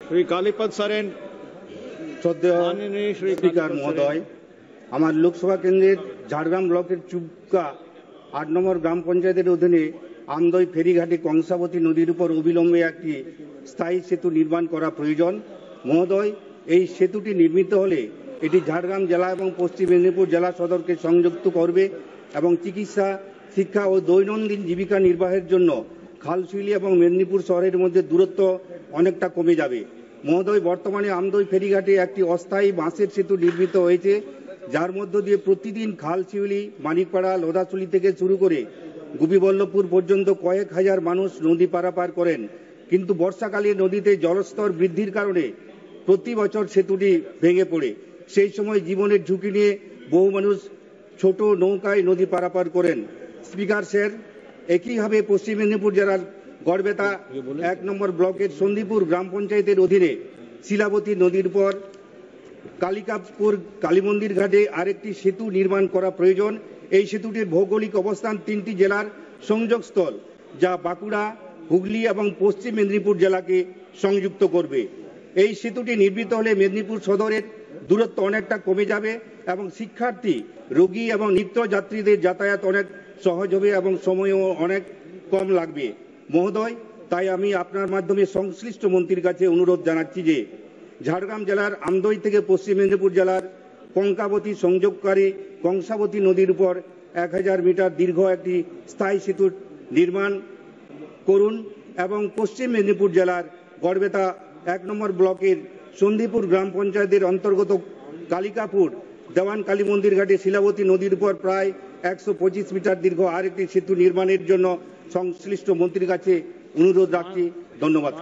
श्री कालीपद सोरेन। श्रद्धेय स्पीकर महोदय, আমার লোকসভা কেন্দ্রের ঝাড়গ্রাম ব্লকের চুবকা ৮ নম্বর গ্রাম পঞ্চায়েতের অধীনে আমদই ফেরিঘাটে কংসাবতী নদীর উপর অবিলম্বে একটি স্থায়ী সেতু নির্মাণ করা প্রয়োজন। মহোদয়, এই সেতুটি নির্মিত হলে এটি ঝাড়গ্রাম জেলা এবং পশ্চিম মেদিনীপুর জেলা সদরকে সংযুক্ত করবে এবং চিকিৎসা, শিক্ষা ও দৈনন্দিন জীবিকা নির্বাহের জন্য খালশিউলি এবং মেদিনীপুর শহরের মধ্যে দূরত্ব অনেকটা কমে যাবে। মহোদয়, বর্তমানে আমদই ফেরিঘাটে একটি অস্থায়ী বাঁশের সেতু নির্মিত হয়েছে, যার মধ্য দিয়ে প্রতিদিন খালশিউলি, মানিকপাড়া, লোধাশুলি থেকে শুরু করে গোপীবল্লভপুর পর্যন্ত কয়েক হাজার মানুষ নদী পারাপার করেন। কিন্তু বর্ষাকালে নদীতে জলস্তর বৃদ্ধির কারণে প্রতি বছর সেতুটি ভেঙে পড়ে। সেই সময় জীবনের ঝুঁকি নিয়ে বহু মানুষ ছোট নৌকায় নদী পারাপার করেন। স্পিকার স্যার, একইভাবে পশ্চিম মেদিনীপুর জেলার গড়বেতা ১ নম্বর ব্লকের সন্দীপুর গ্রাম পঞ্চায়েতের অধীনে শিলাবতী নদীর উপর কালিকাপুর কালীমন্দির ঘাটে আরেকটি সেতু নির্মাণ করা প্রয়োজন। এই সেতুটির ভৌগোলিক অবস্থান ৩টি জেলার সংযোগস্থল, যা বাঁকুড়া, হুগলি এবং পশ্চিম মেদিনীপুর জেলাকে সংযুক্ত করবে। এই সেতুটি নির্মিত হলে মেদিনীপুর সদরের দূরত্ব অনেকটা কমে যাবে এবং শিক্ষার্থী, রোগী এবং নিত্যযাত্রীদের যাতায়াত অনেক সহজ হবে এবং সময়ও অনেক কম লাগবে। মহোদয়, তাই আমি আপনার মাধ্যমে সংশ্লিষ্ট মন্ত্রীর কাছে অনুরোধ জানাচ্ছি যে ঝাড়গ্রাম জেলার আমদই থেকে পশ্চিম মেদিনীপুর জেলার কঙ্কাবতী সংযোগকারী কংসাবতী নদীর উপর ১০০০ মিটার দীর্ঘ একটি স্থায়ী সেতু নির্মাণ করুন এবং পশ্চিম মেদিনীপুর জেলার গড়বেতা ১ নম্বর ব্লকের সন্দীপুর গ্রাম পঞ্চায়েতের অন্তর্গত কালিকাপুর দেওয়ান কালী মন্দির ঘাটে শিলাবতী নদীর উপর প্রায় ১২৫ মিটার দীর্ঘ আরেকটি সেতু নির্মাণের জন্য সংশ্লিষ্ট মন্ত্রীর কাছে অনুরোধ রাখছি। ধন্যবাদ।